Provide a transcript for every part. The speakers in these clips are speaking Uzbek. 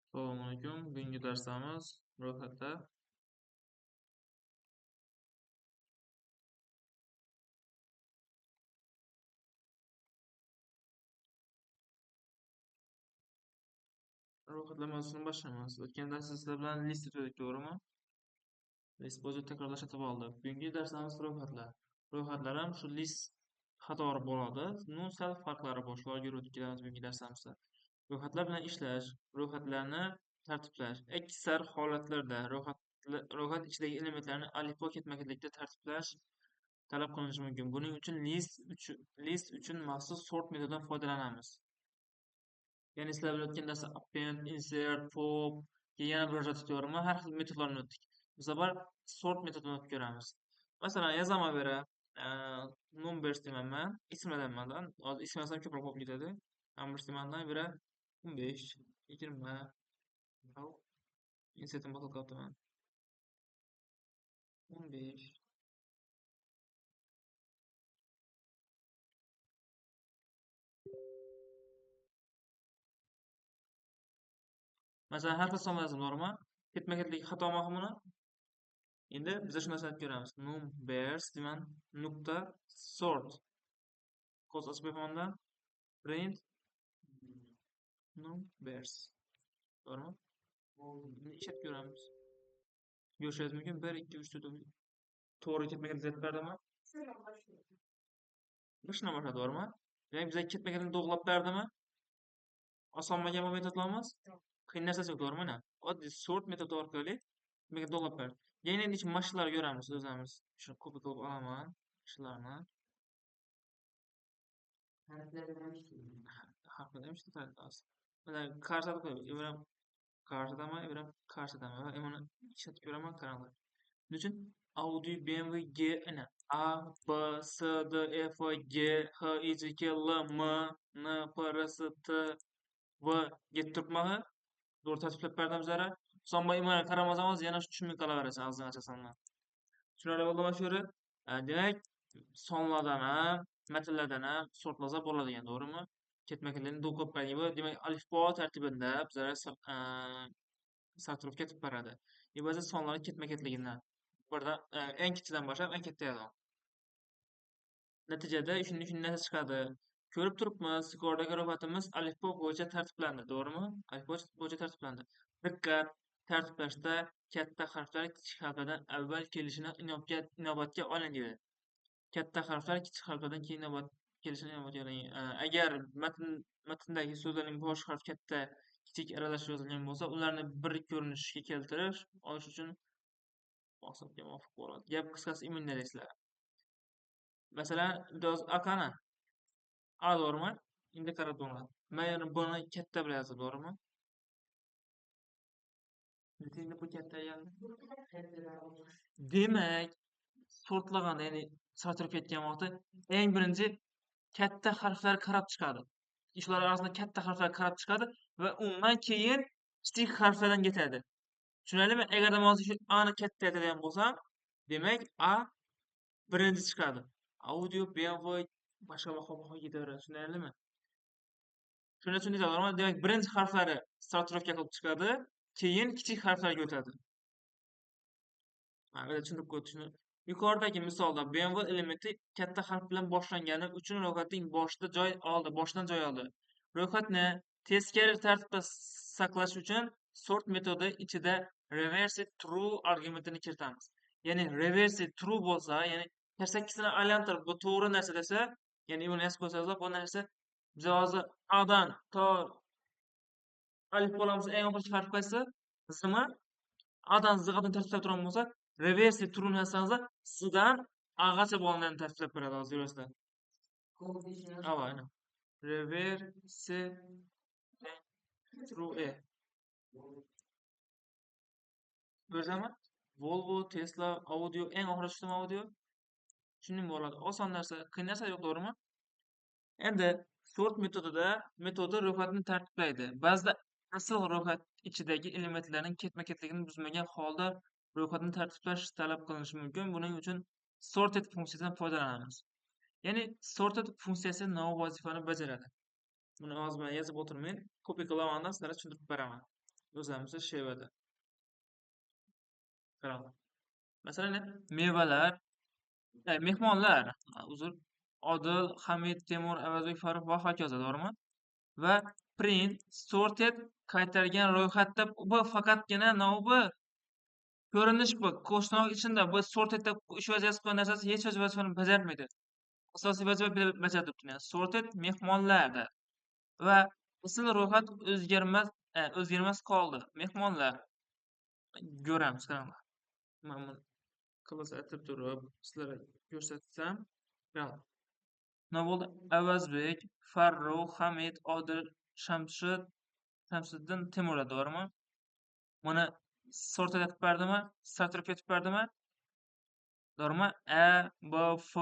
Assalomu alaykum. Bugungi darsimiz ro'yxatlar. Ro'yxatlar mavzusini boshlaymiz. O'tgan darsda sizlar bilan list o'tdik, to'g'rimi? List bo'yicha takrorlashatib oldik. Bugungi darsimiz ro'yxatlar. Ro'yxatlar ham shu list qatori bo'ladi. Sal farqlari bor. Shularga o'tib ketamiz bugungi darsimizda. Ro'yxatlar bilan ishlash, ro'yxatlarni tartiblash. Aksar holatlarda ro'yxat ichidagi elementlarni alifbo ketma-ketlikda tartiblash talab qilinishi mumkin. Buning uchun list uchun maxsus sort metodidan foydalanamiz. Ya'ni sizlar bilan o'tgan darsa append, insert, pop, yana bir to'g'rimi? Har xil metodlarni o'tdik. Bu safar sort metodini o'tib ko'ramiz. Masalan, yozaman bu yerga numbers deymanman, ismladanman. Hozir ism yozsam ko'proq bo'lib ketadi. Numbers deymandan bu yerga 15, 20, insertni boshqa qilyapman. 15. Masalan, har xil son yozdim, to'g'rimi? Ketma-ketlik xato maqomini endi biz shu narsani ko'ramiz. Numbers deyman, nuqta sort. Qo'ls ochib qo'yamanda print numbers. To'g'rimi? Buni ishlatib ko'ramiz. Ko'rishingiz mumkin. 1, 2, 3, 4 to'g'ri ketma-ketlikni berdimi? Boshdan boshladi, to'g'rimi? Demak, bizga ketma-ketlikni to'g'rilab berdimi? Osonmagan bu metodlarimiz. Qiyin narsasi yo'q, to'g'rimi? Mana oddiy sort metodi orqali ketma-ketlikni to'g'rilab berdi. Yana endi mashqlarni ko'ramiz o'zimiz. Shuni copy qilib olaman. Shularni. Harflar ham ishlatiladi. Mana qarsada qo'yib, qarshidaman, qarshidami? Va mana ishlatib ko'raman, qaranglar. Buning uchun audio BMW G ana A B S D E F G H I J K L M N P R S T V yetib turibmi? To'g'ri tartiblab berdim sizlarga. Sonma imoni qaramasangiz yana tushunmay qolaverasiz og'zini ochasanlar. Tushunarli bo'ldimi shu yeri? Demak, sonlardan ham, matnlardan ham sortlasa bo'ladigan, to'g'rimi? Ketma-ketlikni to'qib bu demak alifbo tartibida bizlar sortirovka etib beradi. Evazi sonlarni ketma-ketligidan birdan eng kichigidan boshlab eng kattaga yozaman. Natijada shunday narsa chiqadi. Ko'rib turibmiz, yuqoridagi ro'yxatimiz alifbo bo'yicha tartiblandi, to'g'rimi? Alifbo bo'yicha tartiblandi. Diqqat! Tartiblashda katta harflar kichik harflardan avval kelishini inobatga oling deydi. Katta harflar kichik harflardan keyin kelishini inobatga oling. Agar matndagi so'zlarning bosh harfi katta, kichik aralashib yozilgan bo'lsa, ularni bir ko'rinishga keltirish olish uchun maqsadga muvofiq bo'ladi. Gap qisqasi immuniy deysizlar. Masalan, biroz qani? A to'g'rimi? Endi qarab to'g'ri. Men buni katta bilan yozdim, to'g'rimi? Endi bu katta demak, sortlaganda, ya'ni sortirib ketgan vaqtda eng birinchi katta harflar qarab chiqadi. Shular orasida katta harflar qarab chiqadi va undan keyin kichik harflardan ketadi. Tushunarlimi? Agarda men hozir shu A'ni katta aytadigan bo'lsam, demak A birinchi chiqadi. Audio, BMW boshqa ketaveradi. Tushunarlimi? Shunda tushundingiz, to'g'rimi? Demak, birinchi harflari sortirovka qilib chiqadi, keyin kichik harflarga o'tadi. Mana tushunib ko'rdingizmi? Yuqoridagi misolda BMW elementi katta harf bilan boshlangani uchun ro'yxatning boshidan joy oldi. Ro'yxatni teskari tartibda saqlash uchun sort metodi ichida reverse true argumentini kiritamiz. Ya'ni reverse true bo'lsa, ya'ni karsakkisini aylantirib bu to'g'ri narsa desa, ya'ni buni yozib qo'ysangiz, bu narsa biz hozir A'dan to alif bo'lamiz, eng oxirgi harf qaysi? Z-mi? A'dan Z-ga tartiblab turgan bo'lsa, reverse true narsani S'dan A'gacha bo'lganini tartiblab beradi hozir yurasizlar. Aynen. Reverse true ko'rsami? Volvo, Tesla, audio, eng oxirgi tushdim audio. Shunday bo'ladi. Oson narsa, qiyin narsa yo'q, to'g'rimi? Endi sort metodi ro'yxatni tartiblaydi. Ba'zida asl ro'yxat ichidagi elementlarning ketma-ketligini buzmagan holda ro'yxatni tartiblash talab qilinishi mumkin. Buning uchun sorted funksiyasidan foydalanamiz. Ya'ni sorted funksiyasi nima vazifani bajaradi? Buni hozir men yozib o'tirmay, copy qilaman, sizlarga tushuntirib beraman. O'zimizda shevada. Qarang. Masalan, mevalar, mehmonlar, uzr, Odil, Hamid, Temur, Avazbek, Farruh va hokazo, to'g'rimi? Va print, sorted qaytargan ro'yxatda bu faqatgina bu ko'rinish bu. Qo'shnoq ichida bu sortedda ish vazifasi qilgan narsasi hech vazifani bajarmaydi. Asosiy vazifa bajarib turibdi. Sorted mehmonlarda va asl ro'yxat o'zgarmas qoldi. Mehmonlar ko'ramiz, qaranglar. Mana buni aytib turib, sizlarga ko'rsatsam, qaranglar. Nima bo'ldi? Avazbek, Farruh, Hamid, Odil, Shamsiddin, Temurlar, to'g'rimi? Mana sorted etib berdimi? Sartarof etib berdimi? To'g'rimi? A, B, F,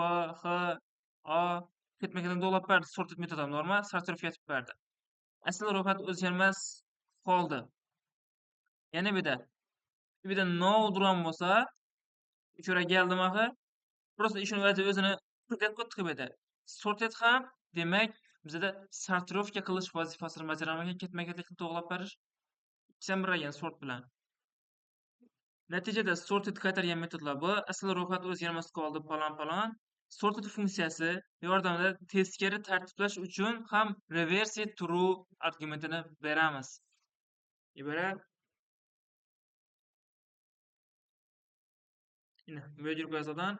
H, A ketma-ket to'g'rilab berdi. Sorted metoddan, to'g'rimi? Sartarof etib berdi. Asl ro'yxat o'zgarmas qoldi. Yana bu yerda no turgan bo'lsa, uchura keldim axir. Просто ishni o'zini qilib qilib edi. Sorted ham demak bizda sortirovka qilish vazifasini bajaramagan, ketma-ketlikni to'g'rilab berish ikkisidan biri sort bilan. Natijada sorted qaytargan metodlar bu asl ro'yxat o'zgarmas qoldi palon. Sorted funksiyasi yordamida teskari tartiblash uchun ham reverse true argumentini beramiz. Iborat bu yurgazadan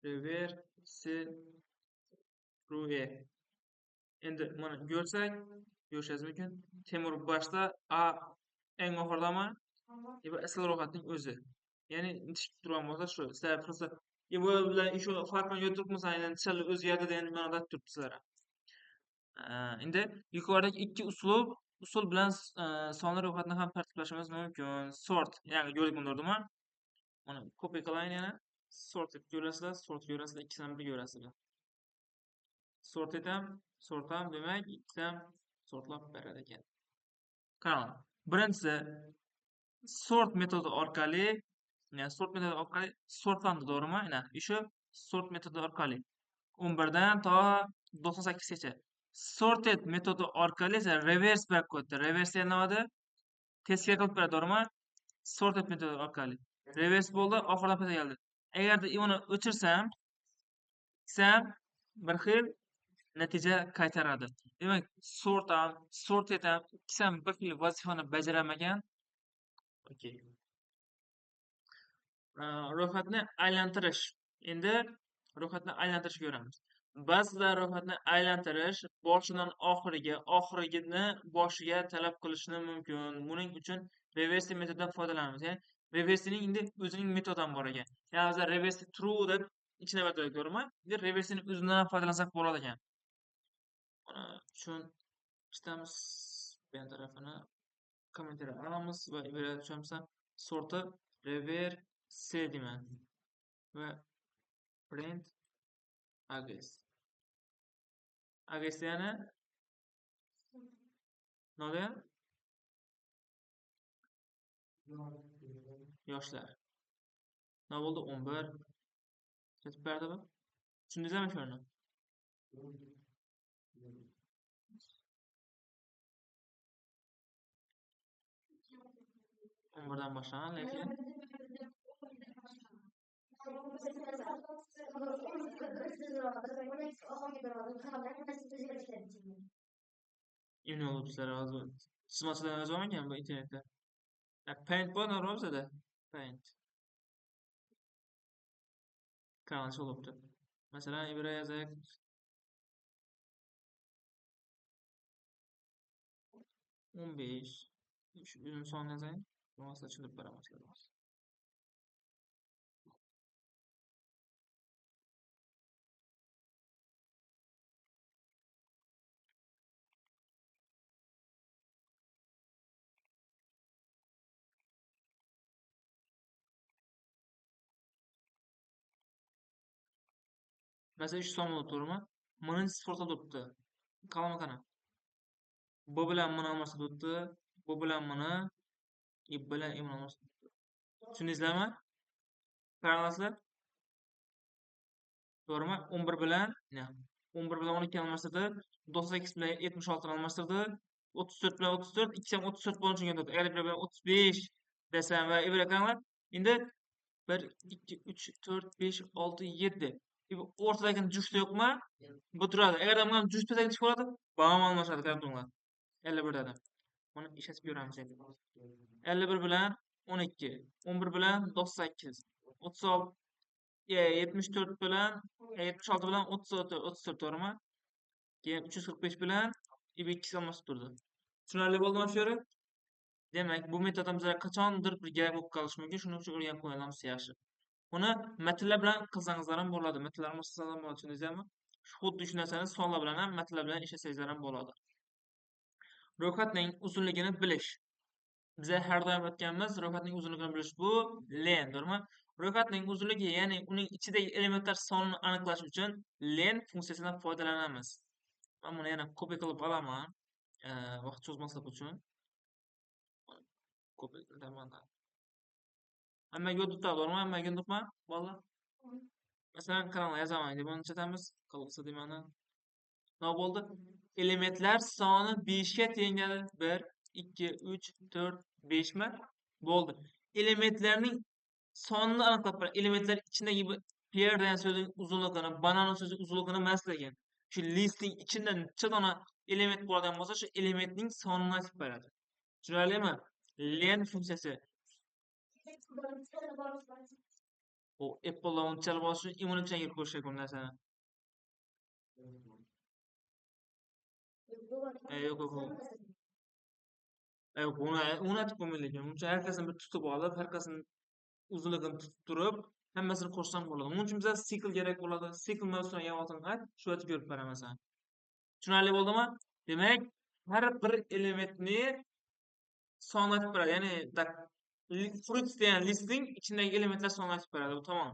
reverse true. Endi mana ko'rishingiz mumkin. Temur boshda, A eng oxirdami? Bu asl ro'yxatning o'zi. Ya'ni tik turgan bo'lsa shu. Sizlar qilsa, bu bilan shu farqini yo'tiribmiz, aynan sal o'zgardi degan ma'noda turibdi sizlar. Endi yuqoridagi ikki usul bilan sonli ro'yxatni ham tartiblashimiz mumkin. Sort, ya'ni yo'llik to'rdimi? Mana copy qilayin yana. Sort deb ko'rasizlar, ikkisidan bir ko'rasizlar. Sort ham demak ikkisidan sortlab beradi ekan. Qarang. Birinchisi sort metodi orqali sortlandi, to'g'rimi? Mana shu sort metodi orqali 11 dan to 98 gacha. Sorted metodi orqali esa reverse back o'tdi. Reverse nima? Teskari qilib beradi, to'g'rimi? Sorted metodi orqali. Reverse bo'ldi, oxirida pastga keldi. Agarda uni o'chirsam, bir xil natija qaytaradi. Demak, sorted ham ikkisi bir xil vazifani bajaramagan. Okey. Ro'yxatni aylantirish. Endi ro'yxatni aylantirishni ko'ramiz. Ba'zida ro'yxatni aylantirish boshidan oxirigini boshiga talab qilishni mumkin. Buning uchun reverse metodidan foydalanamiz. Ya'ni reversining endi o'zining metodi ham bor ekan. Ya'ni biz reverse true deb ichine berdik, to'g'rimi? Endi reversining o'zidan ham foydalansak bo'ladi ekan. Buni tushunamiz. Bu tarafini kommentariya olamiz va iborat tushunsa sorti reverse deyman va print agis. Agis yana nima? Yoshlar. Nima bo'ldi? 11 ketib berdimi? Tushundingizmi shuni? 11 dan boshlangan, lekin imlolibsizlar hozir. Chizmachilar yozolmagan bu internetda. Paint bor bizada. Paint. Kanal bo'libdi. Masalan, ibra yozaylik. 15. Shu uzun son yozaylik. Bo'lmasa tushunib beramiz. Mesela shu son to'g'rimi? Buni sportda turibdi. Qalami qani? Bu bilan buni almashtirib turibdi. Bu bilan buni bilan buni almashtirib turibdi. Tushundingizlarmi? Qaranglar. To'g'rimi? 11 bilan 12 almashtirdi. 98 bilan 76 ni almashtirdi. 34 bilan 34 ikkisi ham 34 bo'lishi kerak. Agar bir bilan 35 desam va ibra ekanlar. Endi 1 2 3 4 5 6 7. Bu o'rtadagi juft yo'qmi? Bu turadi. Agar bundan juft pesak chiqib qoladi, bam almashadi kartonlar. 51 dan. Buni ishlatib ko'ramiz endi. 51 bilan 12, 11 bilan 98, 36, 74 bilan 76 bilan 34 to'g'rimi? Keyin 345 bilan 2 almashib turdi. Tushunarli bo'ldimi shu yeri? Demak, bu metoddan bizga qachondir bir kerak bo'lib qolishi mumkin. Shuning uchun o'rganib qo'yganimiz yaxshi. Buni matnlar bilan qilsangizlar ham bo'ladi. Matnlarni qilsangizlar ham bo'ladi, tushundingizmi? Xuddi shu narsani sonlar bilan ham, matnlar bilan ishlasangizlar ham bo'ladi. Ro'yxatning uzunligini bilish. Biza har doim aytganmiz, ro'yxatning uzunligini bilish bu len, to'g'rimi? Ro'yxatning uzunligi, ya'ni uning ichidagi elementlar sonini aniqlash uchun len funksiyasidan foydalanamiz. Men buni yana copy qilib olaman, vaqt cho'zmaslik uchun. Copy qilaman. Hammaga yo'lda to'g'rimi? Hammaga yo'lda bolalar. Masalan, kanalga yozaman deb uni chatamiz. Qilsa demani. Nima bo'ldi? Elementlar soni 5 ga teng keladi. 1 2 3 4 5 mi? Bo'ldi. Elementlarning sonini aniqlab qo'ying. Elementlar ichidagi pair degan so'zning uzunligini, banana so'zining uzunligini emasligin. Shu listning ichida necha dona element bo'ladigan bo'lsa, shu elementning sonini aytib beradi. Tushunarlimi? Len funksiyasi. O Apple'da unchalik bo'lishi immunichaga kirib qo'yish kerak bu narsani. Yo'q, yo'q. Uni aytib qo'ymayman lekin. Uncha harkasini bir tutib olib, harkasini uzunligini tutib turib, hammasini qo'shsam bo'ladi. Buning uchun bizga sikl kerak bo'ladi. Sikl mavzusini yaratib ayt, shu yerda ko'rib beraman sana. Tushunarli bo'ldimi? Demak, har bir elementni sonini aytib beradi. Ya'ni fruits degan listning ichidagi elementlar sonini aytib beradi. Bu tamom.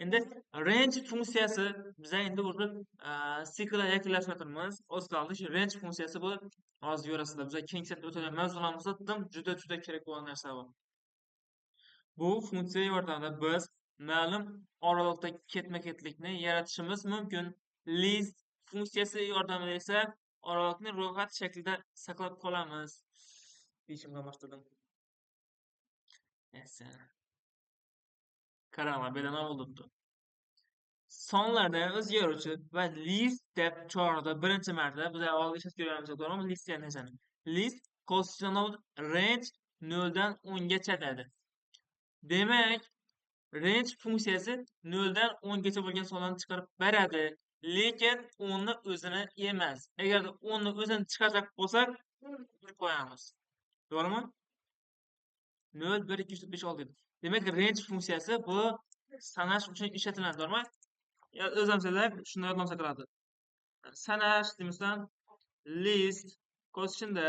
Endi range funksiyasi biz endi o'zi siklni yakunlashtiramiz. O'z qoldi shu range funksiyasi bu hozir ko'rasizlar. Biz keng set o'tadigan mavzularimizda juda kerak bo'lgan narsa bu. Bu funksiya yordamida biz ma'lum oralikda ketma-ketlikni yaratishimiz mumkin. List funksiyasi yordamida esa oralikni ro'yxat shaklida saqlab qolamiz. Ishimga boshladim. Esa. Qaranglar, bu yerda nima bo'libdi? Sonlarda o'zgaruvchi va list deb chorada birinchi marta biz oldin ishlatib ko'rganimiz to'g'rimi? List degan narsani. List constitutional range 0 dan 10 gacha dedi. Demak, range funksiyasi 0 dan 10 gacha bo'lgan sonlarni chiqarib beradi, lekin 10 ni o'zini emas. Agar 10 ni o'zini chiqarsak bo'lsak, qo'yamiz. To'g'rimi? 0 1 2 3 4 5 6 7. Demak, range funksiyasi bu sanash uchun ishlatiladi, to'g'rimi? O'zimizlar shuni yodlamasa qiladi. Sanash demisdan list qo'shishda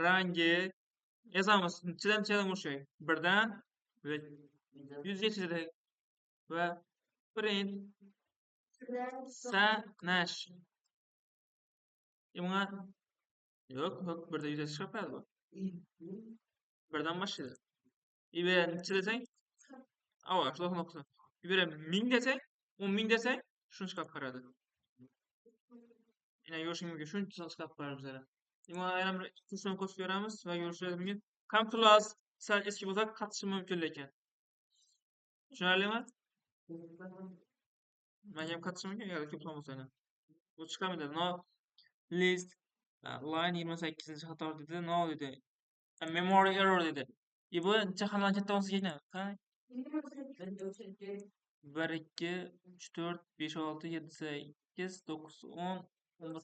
rangi yozamiz. Chidan o'xshaydi. 1 dan 100 gacha va print sanash. Bunga yo'q, 1 dan 100 gacha chiqadi bu. 1 dan boshlaydi. İber necha desang? Ava, shunaqa qilib. İber 1000 desang, 10.000 desang, shuni chiqarib beradi. Yana yo'shing mumkin, shuni chiqarib beradi bizlar. Nima yana bir kursini qo'shib beramiz va yo'lishlar mumkin. Compilers sal eski bo'lsa qatishi mumkin lekin. Tushunarlimi? Menga ham qatishi mumkin, agar ko'p bo'lsa yana. Bu chiqamaydi. No list line 28-xato dedi. No dedi. Memory error dedi. Bu necha katta bo'lsa kerak? Qarang. 1 2 3 4 5 6 7 8 9 10 11.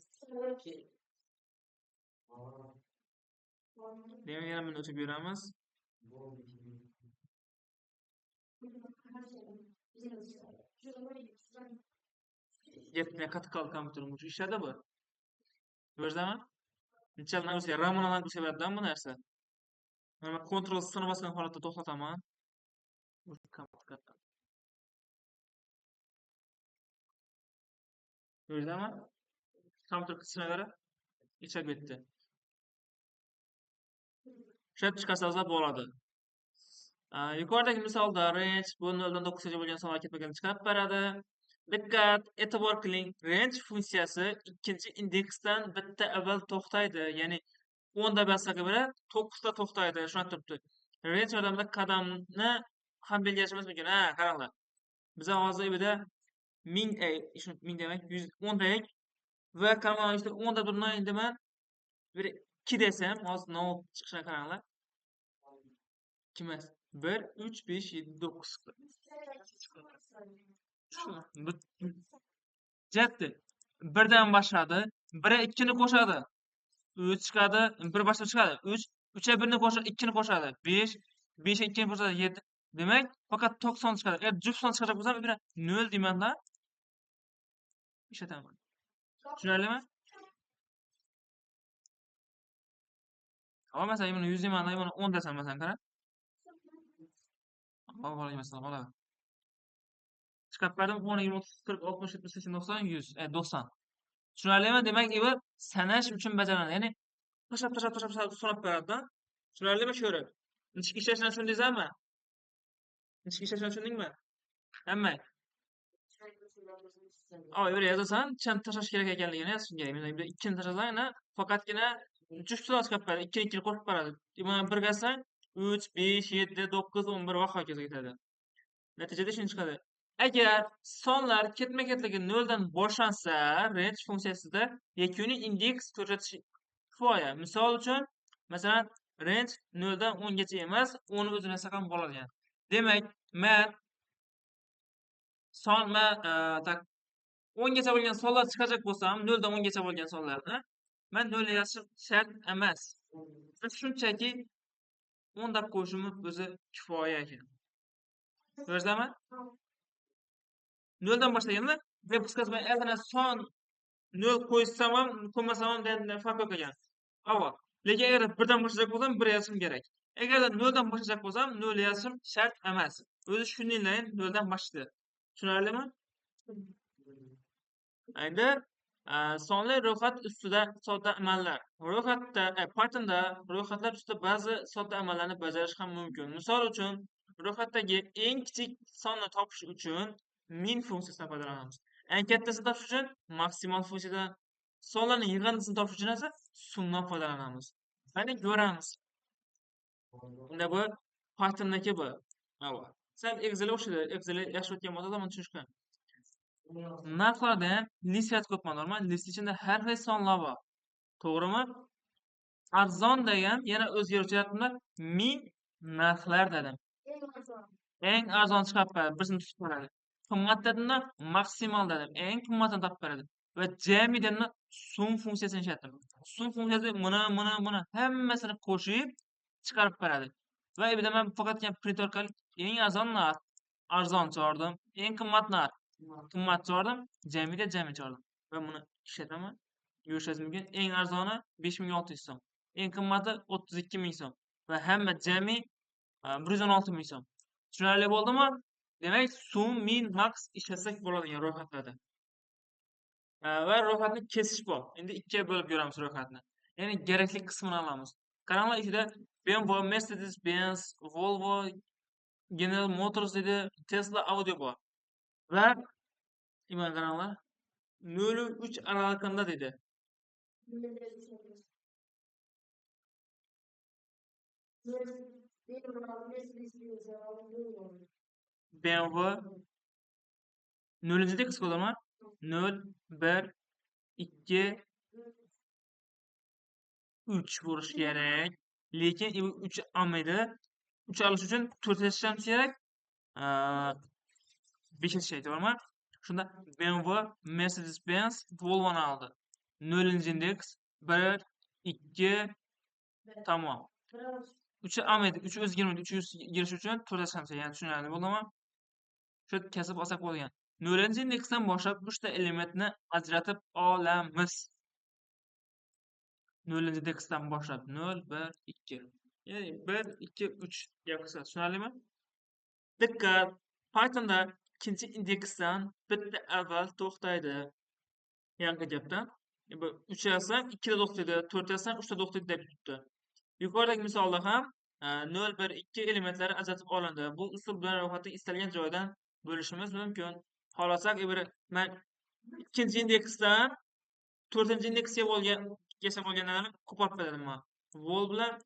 Demak, yana buni o'chib beramiz. Yetmay qattiq qoldi kompyuterim uchun. Ishladi bu. Ko'rdingmi? Nechadan o'zga ramonadan ko'rsatadigan bu narsa. Mana Ctrl S ni bosgan holatda to'xtataman. Ko'rdingmi? Kompyuter qismine göre içe bitti. Şöyle çıkarsanızlar bo'ladi. Yuqoridagi misolda range bu 0 dan 9 gacha bo'lgan sonlar ketmagan chiqarib beradi. Diqqat, e'tibor qiling. Range funksiyasi ikkinchi indeksdan bitta avval to'xtaydi. Ya'ni 10'da bässäge bere 9'da toxtaýdy. Şuna turupdy. Range yordamida qadamni ham belgilešimiz mümkin. Ha, garaňlar. Bize hazır ebede 1000 şu 1000 demek 110 dek ve kalan işte 10'da durna indi men bir 2 desem hazır ne oldu çıkışına garaňlar. 2 emas. 1 3 5 7 9. Jetdi. Birden başladı. 1'e 2'ni koşadı. 3 çıkadı. Bir başta çıkadı. 3. 3'e 1'ini koşadı. 2'ni koşadı. 5. 5'e 2'ni koşadı. 7. Demek fakat 90 çıkadı. Eğer cüp son çıkacak olsam bir 0 diyeyim da. İşletemem. Düşünelim mi? Ama mesela bunu 100 diyeyim da bunu 10 desem mesela kara. Ama var mesela valla. Çıkart verdim 10, 20, 30, 40, 60, 70, 80, 90, 100. 90. Düşünelim mi? Demek ki bu seneş için beceren. Yani taşap sonrap beradi da. Tushunarlimi sho'ri? Ichki ishlashni tushundingizmi? Ichki ishlashni tushundingmi? Hamma. Öyle yazasan, çan tashlash kerak ekanligini yozishing kerak. Mana bu ikkini tashlasang, faqatgina juftlar chiqib beradi. Ikkini qo'shib beradi. Mana bir yozsang 3, 5, 7, 9, 11 va hokazo ketadi. Natijada shuni chiqadi. Agar sonlar ketma-ketligi 0 dan boshlansa, range funksiyasida yakuniy indeks ko'rsatish kifoya. Misol uchun, masalan, range 0 dan 10 gacha emas, 10 ni o'zini ham bo'ladi yani. Demak, men tak 10 gacha bo'lgan sonlar chiqajak bo'lsam, 0 dan 10 gacha bo'lgan sonlarni men 0 yozishim shart emas. Shunchaki 10 deb qo'yishim o'zi kifoya ekan. Ko'rdingizmi? 0 dan boshlaganda deb qisqasi men aytana son 0 qo'ysam ham, qo'ymasam ham degan farq yo'q ekan. Avval. Lekin agar 1 dan boshlajak bo'lsam 1 yozishim kerak. Agar 0 dan boshlajak bo'lsam 0 yozishim shart emas. O'zi shuninglayin 0 dan boshlaydi. Tushunarlimi? Endi sonli ro'yxat ustida sodda amallar. Ro'yxatda Pythonda ro'yxatlar ustida ba'zi sodda amallarni bajarish ham mumkin. Misol uchun, ro'yxatdagi eng kichik sonni topish uchun min funksiyasidan foydalanamiz. Eng kattasini topish uchun maksimal funksiyadan, sonlarning yig'indisini topish uchun esa sumdan foydalanamiz. Qani ko'ramiz. Unda bu Pythondagi bu. Avval. Sal Excelga o'xshaydi. Excel yaxshi o'tgan bo'lsa ham tushungan. Narxlardan list yaratib ko'pman normal. List ichida har xil sonlar bor. To'g'rimi? Arzon degan yana o'zgaruvchi yaratibman. Min narxlar dedim. Eng arzon chiqib beradi, birisini tutib beradi. Qimmat dedimda maksimal dedim. Eng qimmatini topib beradi. Va jami dedimda sum funksiyasini ishlatdim. Sum funksiyasi buni hammasini qo'shib chiqarib beradi. Va bu yerda men faqatgina print orqali eng arzon narx arzon chordim. Eng qimmat narx qimmat chordim. Jami chordim. Va buni ishlataman. Yurishingiz mumkin. Eng arzoni 5600 so'm. Eng qimmati 32000 so'm. Va hamma jami 116000 so'm. Tushunarli bo'ldimi? Demak, sum, min, max ishlasak bo'ladigan ro'yxatlarda. Va ro'yxatni kesish bor. Endi ikkiga bo'lib ko'ramiz ro'yxatni. Ya'ni kerakli qismini olamiz. Qaranglar, ichida BMW, Mercedes-Benz, Volvo, General Motors dedi, Tesla, Audi bor. Va mana qaranglar, 0-3 araliqida dedi. BMW 0-da qisqa bo'ladimi? 0, 1, 2, 3 bo'lishi kerak. Lekin bu 3 olmaydi. 3 olish uchun 4 yozishimiz kerak. 5 yozish kerak, to'g'rimi? Shunda BMW, Mercedes-Benz, Volvo'ni oldi. 0-indeks 1, 2, tamom. 3 olmaydi. 3 o'zi girmaydi. 3 girish uchun 4 yozishimiz kerak. Yani tushunarli bo'ldimi? Shu kasb olsak bo'lgan. 0-indeksdan boshlab 3 ta elementni ajratib olamiz. 0-indeksdan boshlab 0, 1, 2. Ya'ni 1, 2, 3 gap qilsa tushunarlimi? Diqqat! Pythonda ikkinchi indeksdan bitta avval to'xtaydi. Yangi gapdan. Bu 3 yozsam 2 da to'xtaydi, 4 yozsam 3 da to'xtaydi deb turibdi. Yuqoridagi misolda ham 0, 1, 2 elementlari ajratib olindi. Bu usul bilan ro'yxatni istalgan joydan bo'lishimiz mumkin. Xohlasak, men ikkinchi indeksdan 4-indeksga bo'lgan qolganlarni qo'porib beraman. Vol bilan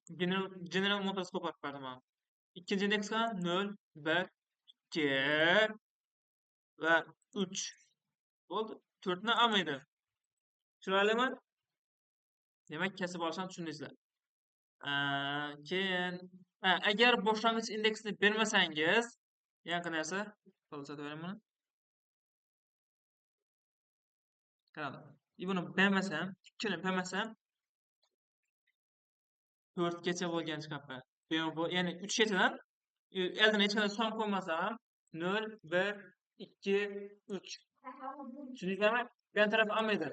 General Motors'ga farq berdim ha. İkinci indeksga 0, 1, 2 va 3 bo'ldi. 4 ni olmaydi. Tushunarlimi? Demak, kesib olishni tushundingizlar. Keyin agar boshlang'ich indeksni bermasangiz, yangi narsa ko'rsataveraman buni. Qarang. Buni bermasam, 2 ni bermasam 4 gacha bo'lgan chiqyapti. Ya'ni 3 gachadan oldin hech qanday son qo'ymasam 0, 1, 2, 3. Tushundingizmi? Bu yon taraf olmaydi.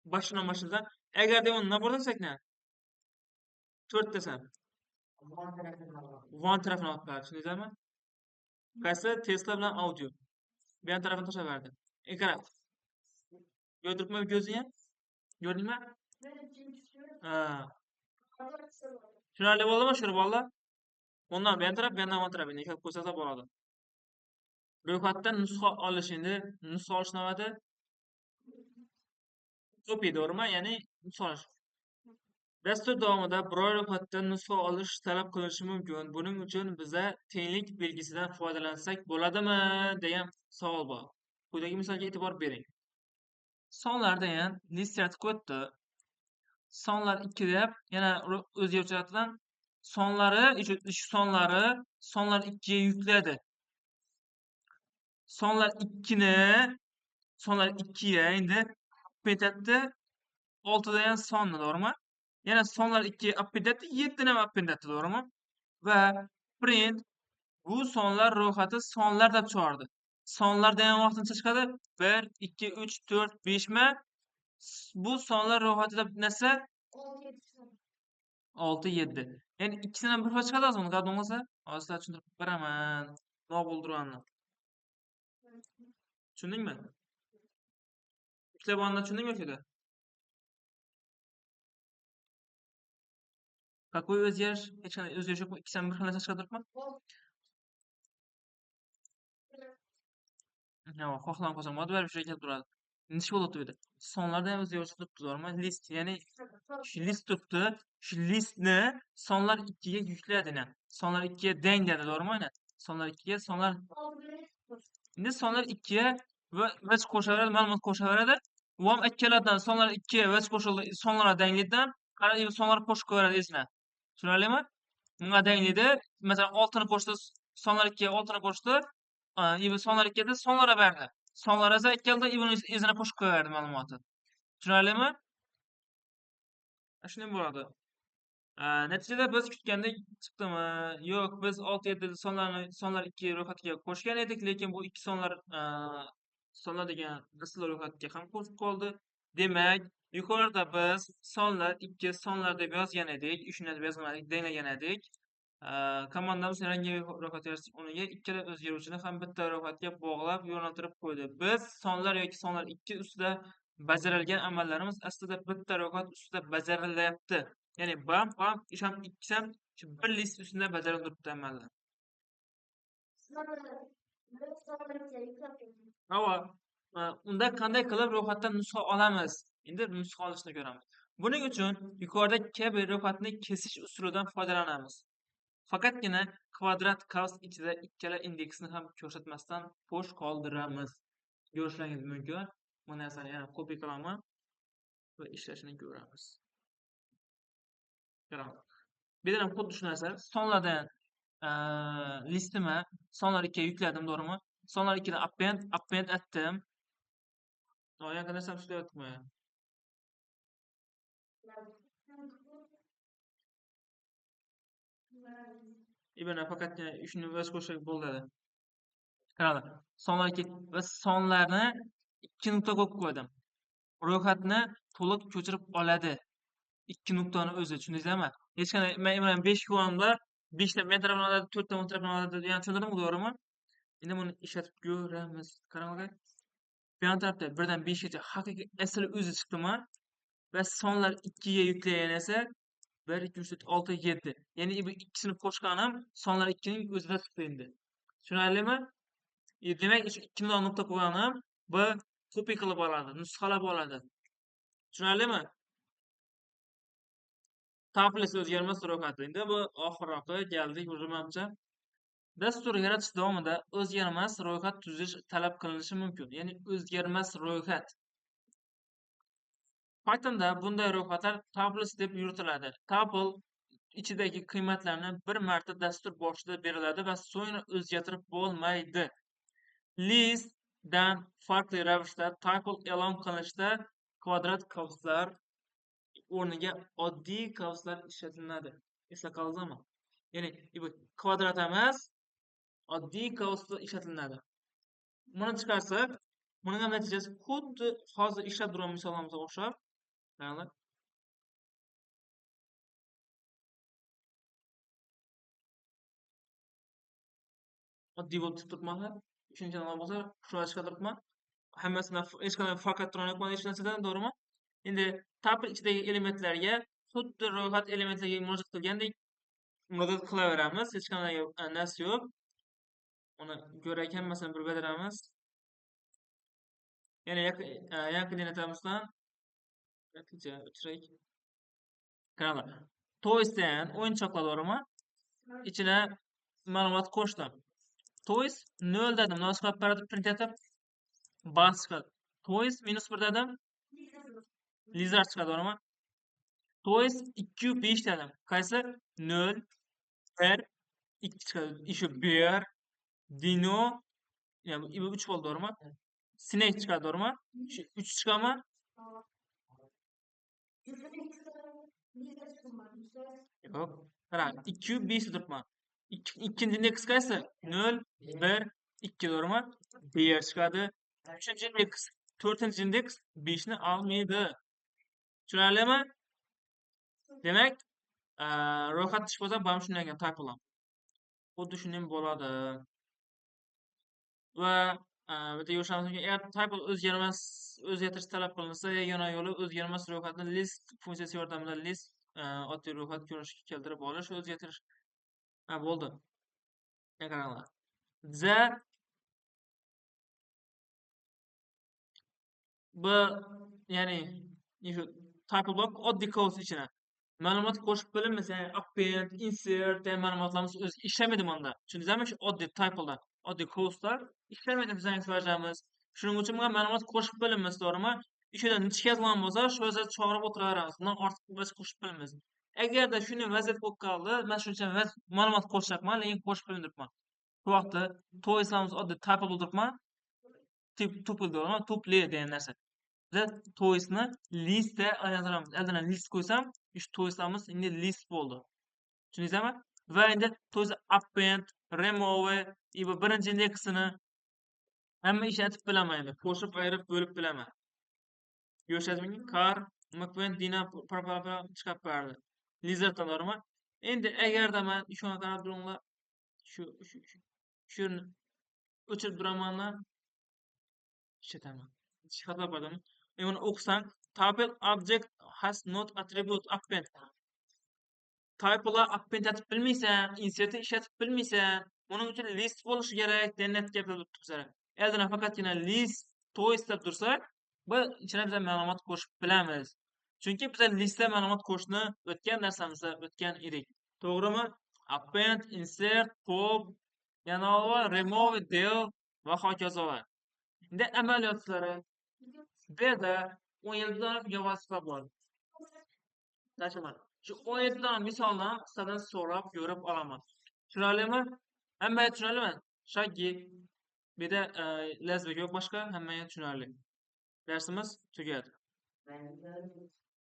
Başından başladan. Eğer de onu nabırda sekne. 4 desem. Van tarafına alıp verdi. Tushundingizmi? Qaysi Tesla bilan audio. Bu yon tarafini tashlab berdi. Qara. Ko'rdiribmi ko'zingga? Ko'rdingmi? Ha. Tushunarli bo'ldimi shu bolalar? Ondan bu yon taraf, bu yondan bu taraf. Endi ikkalib ko'rsatsa bo'ladi. Ro'yxatdan nusxa olish endi. Nusxa olish navbati kopiya to'g'rimi? Ya'ni nusxa olish. Dastur davomida biror ro'yxatdan nusxa olish talab qilinishi mumkin. Buning uchun biza tenglik belgisidan foydalansak bo'ladimi degan savol bor. Quyidagi misolga e'tibor bering. Sonlarda ham list yaratib qo'yibdi. Sonlar 2 deb yana o'zgaruvchilardan sonlar 2 ga yukladi. Sonlar 2 ga endi appendetdi 6 degan sonni, to'g'rimi? Yana sonlar 2 ga appendetdi 7 ni ham appendetdi, to'g'rimi? Va print bu sonlar ro'yxati sonlar deb chiqardi. Sonlar degan vaqtincha chiqadi 1, 2, 3, 4, 5 mi? Bu sonlar ro'yxati deb narsa 6, 7. Ya'ni ikkisidan bir xil chiqadi azmi, qadam bo'lsa? Hozir sizlarga tushuntirib beraman. No'g'uldirani. Tushundingmi? Ikkita bo'lganini tushundingmi o'sha yerda? Какой o'zgarish? Hech qanday o'zgarish yo'qmi? Ikkisidan bir xil narsa chiqadi turibmi? Yo'q, xohlagan qolsam bo'ladi, baribir shu kelib turadi. Nechi bo'libdi bu yerda? Sonlarda ham o'zgarish turibdi, to'g'rimi? List, ya'ni shu list turibdi. Shu listni sonlar 2 ga yukladi. Sonlar 2 ga deng dedi, to'g'rimi? Sonlar 2 ga endi sonlar 2 ga vach qo'shaveradi, ma'lumot qo'shaveradi. U ham ikkaladan sonlar 2 ga vach qo'shildi, sonlar denglikdan qarab, sonlar qo'shib qo'yadi esna. Tushunarlimi? Bunga denglikda, masalan, 6 ni qo'shdi, sonlar 2 ga 6 ni qo'shdi. Sonlar 2 ga sonlar berdi. Sonlar esa ikkalada buni izini qo'shib qo'yaverdi ma'lumoti. Tushunarlimi? Shunday bo'ladi. Natijada biz kutgandek chiqdimi? Yo'q, biz 6, 7 sonlar 2 ro'yxatiga qo'shgan edik, lekin bu ikki sonlar degan asl ro'yxatga ham qo'shib qoldi. Demak, yuqorida biz sonlar 2 sonlar deb yozgan edik, 3 ni deb yozmadik, denglagan edik. Komandamiz yangi ro'yxat yaratib, uniga ikkala o'zgaruvchini ham bitta ro'yxatga bog'lab yo'naltirib qo'ydi. Biz sonlar yoki sonlar 2 ustida bajarilgan amallarimiz aslida bitta ro'yxat ustida bajarilyapti. Ya'ni bam isham ikkisam shu bir list ustida bajarilib turibdi amallar. Unda qanday qilib ro'yxatdan nusxa olamiz? Endi nusxa olishni ko'ramiz. Buning uchun yuqoridagi kabi ro'yxatni kesish usulidan foydalanamiz. Faqatgina kvadrat qavs ichida ikkala indeksni ham ko'rsatmasdan bo'sh qoldiramiz. Ko'rishingiz mumkin. Bu narsani yana kopiya qilaman va ishlashini ko'ramiz. Qarang. Bu yerda ham xuddi shu narsa. Sonlardan listimni sonlar 2 ga yukladim, to'g'rimi? Sonlar 2 dan append etdim. Yangi narsam ishlayaptimi? Buni faqatgina 3 ni o'z qo'shib bo'ladi. Qarang. Sonlar 2 va sonlarni 2 nuqta qo'yib qo'ydim. Ro'yxatni to'liq ko'chirib oladi. 2 nuqtani o'zi, tushundingizmi? Hech qanday men 5 ko'ramda 5 ta men tarafdan oladi, 4 ta o'ng tarafdan oladi degan tushundingizmi, to'g'rimi? Endi buni ishlatib ko'ramiz. Qarang aka. Bu yon tarafda 1 dan 5 gacha haqiqiy asl o'zi chiqdimi? Va sonlar 2 ga yuklangan esa 1, 2, 3, 4, 6, 7. Ya'ni bu ikkisini qo'shganim sonlar 2 ning o'zida chiqdi endi. Tushunarlimi? Demak, shu 2 ni nuqta qo'yganim bu kopiya qilib oladi, nusxalab oladi. Tushunarlimi? Taplis o'zgarmas ro'yxati. Endi bu oxirroqqa keldik, menimcha. Dastur yaratish davomida o'zgarmas ro'yxat tuzish talab qilinishi mumkin. Ya'ni o'zgarmas ro'yxat. Pythonda bunday ro'yxatlar tables deb yuritiladi. Tuple ichidagi qiymatlarni bir marta dastur boshida beriladi va so'ngra o'zgartirib bo'lmaydi. Listdan farqli ravishda tuple e'lon qilinishda kvadrat qavslar o'rniga oddiy qavslar ishlatiladi. Esla qoldimi? Ya'ni bu kvadrat emas, oddiy qavslar ishlatiladi. Buni chiqarsak, buning ham natijasi xuddi hozir ishlab turgan misolimizga o'xshab, mana oddiy bo'lib turibman. Uchinchi nima bo'lsa, shu chiqarib turibman. Hammasidan hech qanday farq ettirmayman hech narsadan, to'g'rimi? Endi tuple ichidagi elementlarga xuddi ro'yxat elementlariga murojaat qilgandek murojaat qilaveramiz. Hech qanday narsa yo'q. Uni ko'rak hammasini bir bajaramiz. Yana yaqin denetamizdan natija uchraylik. Qanaqa? To'ysdan o'yinchoqlar bormi? Ichine ma'lumot qo'shdim. Toys 0 dedim. Nosqat parameter print etib bas chiqadi. Toys -1 dedim. Lizard chiqadi, to'g'rimi? Toys 2 5 dedim. Qaysi? 0 1 2 chiqadi. Ishu 1 Dino yani bu 3 bo'ldi, to'g'rimi? Snake chiqadi, to'g'rimi? 3 chiqadimi? Yo'q. Qarang, 2 5 turibman. Ikkinchi indeks qaysi? 0 1 2, to'g'rimi? 1 chiqadi. Uchinchi indeks, to'rtinchi indeks 5 ni olmaydi. Tushunarlimi? Demak, ro'yxat tish bo'lsa, mana shunday ekan tuple. Xuddi shunday bo'ladi. Va bitta yo'shamizga agar tuple o'zgartirish talab qilinsa, yagona yo'li o'zgarmas ro'yxatni list funksiyasi yordamida list oddiy ro'yxat ko'rinishga keltirib olish, o'zgartirish. Bo'ldi. Qaranglar. The bu ya'ni shu tuple block oddiy code ichine ma'lumot qo'shib bilinmasa, append, insert degan ma'lumotlarimiz o'zi ishlamaydi bunda. Tushundingizmi? Shu oddiy tuple'da, oddiy codeslar ishlamaydi bizning ifodalarimiz. Shuning uchun bunga ma'lumot qo'shib bilinmas, to'g'rimi? Ishida necha yozilgan bo'lsa, shu yerda chog'irib o'tiraveramiz. Bundan ortiq biz qo'shib bilinmas. Agarda shuni vaziyat bo'lib qoldi, men shuning uchun ma'lumot qo'shyapman, lekin qo'shib bildiribman. Bu vaqtda to'ysamiz oddiy tuple bo'ldiribman. Tuple to'g'rimi? Tuple degan narsa. Biz to'ysni listga aylantiramiz. Aldan list qo'ysam, ish to'ysamiz endi list bo'ldi. Tushundingizmi? Va endi to'ys append, remove bu birinchi indeksini hamma ishlatib bilaman endi. Qo'shib ayirib bo'lib bilaman. Ko'rishyapsizmi? Car, mcven, dina chiqib berdi. Lizard to'g'rimi? Endi agarda men shunga qarab turinglar, shuni o'chirib turamanmi? Ishlataman. Xato bo'ldimi? Uni o'qisam, tuple object has not attribute append. Tuple'lar append etib bilmaysan, insert ishlatib bilmaysan, buning uchun list bo'lishi kerak degan gapga o'tibsizlar. Eldin faqatgina list to'ys deb tursak, bu ichine biz ma'lumot qo'shib bilamiz. Chunki biz listda ma'lumot qo'shishni o'tgan narsamizda o'tgan edik. To'g'rimi? Append, insert, pop, yana remove, del va hokazolar. Endi amaliyotlari bu yerda 17 dona javoblar bor. Tashaman. Shu 17 dona misoldan sizdan so'rab ko'rib olaman. Tushunarlimi? Hammaga tushunarlimi? Shaggi bu yerda lazba yo'q boshqa, hammaga tushunarli. Darsimiz tugadi.